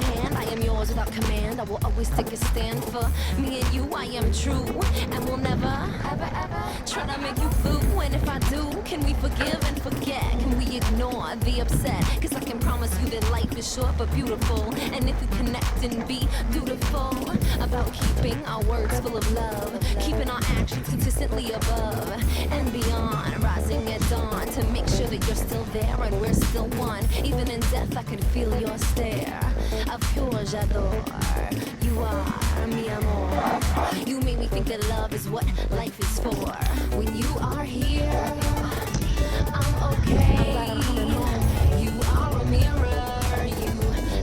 hand, I am yours without command. I will always take a stand for me and you. I am true and will never, ever, ever try to make you blue. And if I do, can we forgive and forget? Can we ignore the upset? Cause I can promise you that life is short but beautiful. And if we connect and be dutiful about keeping our words full of love, keeping our actions consistently above and beyond, rising at dawn to make sure that you're still there and we're still one. Even in death I can feel your stare of pure j'adore. You are mi amor. You made me think that love is what life is for. When you are here, I'm okay. You are a mirror. You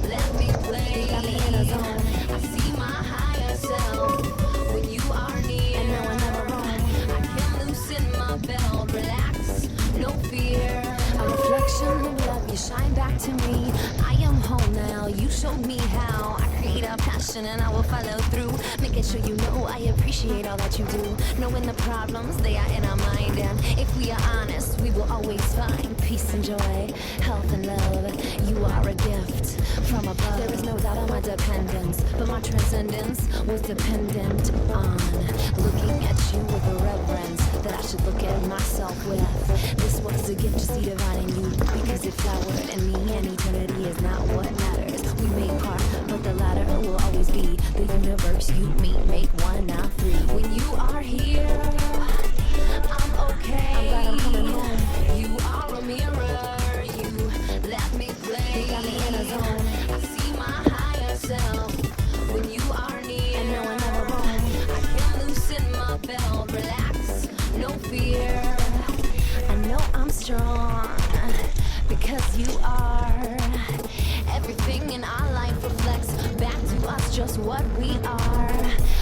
let me play. I see my higher self when you are near. And no one ever wrong. I can loosen my belt, relax, no fear. A reflection of love, you shine back to me. I am home now, you showed me how. I create a passion and I will follow through, making sure you know I appreciate all that you do. Knowing the problems, they are in our mind, and if we are honest, we will always find peace and joy, health and love. You are a gift from above. There is no doubt on my dependence, but my transcendence was dependent on looking at you with a reverence that I should look at myself with. This was a gift to see divine in you, because if flower and me and eternity is not what matters. We make part, but the latter will always be the universe. You, me, make one, now three. When you are here, I'm okay. I'm glad I'm coming home. You are a mirror. You let me play. You got me in a zone. I see my higher self when you are near. And no one ever wrong. I can loosen my belt, relax, no fear. I know I'm strong because you are. Everything in our life reflects back to us just what we are.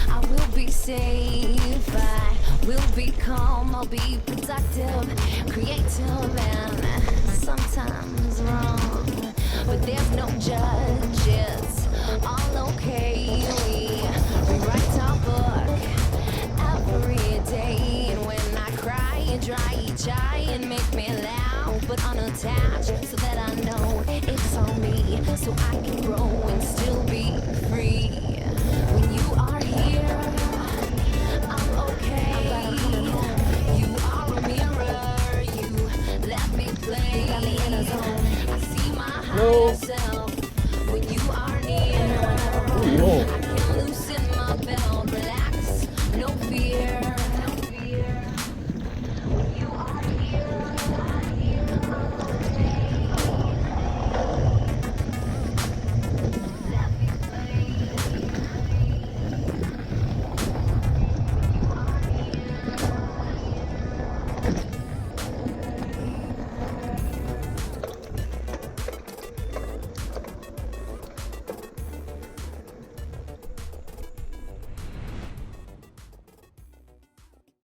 I will be safe, I will be calm, I'll be productive, creative, and sometimes wrong. But there's no judge, it's all okay. We rewrite our book every day. And when I cry and dry each eye and make me loud but unattached, so that I know it's on me, so I can grow and still be free. When you are here, I'm okay. You are a mirror. You let me play. I see my higher self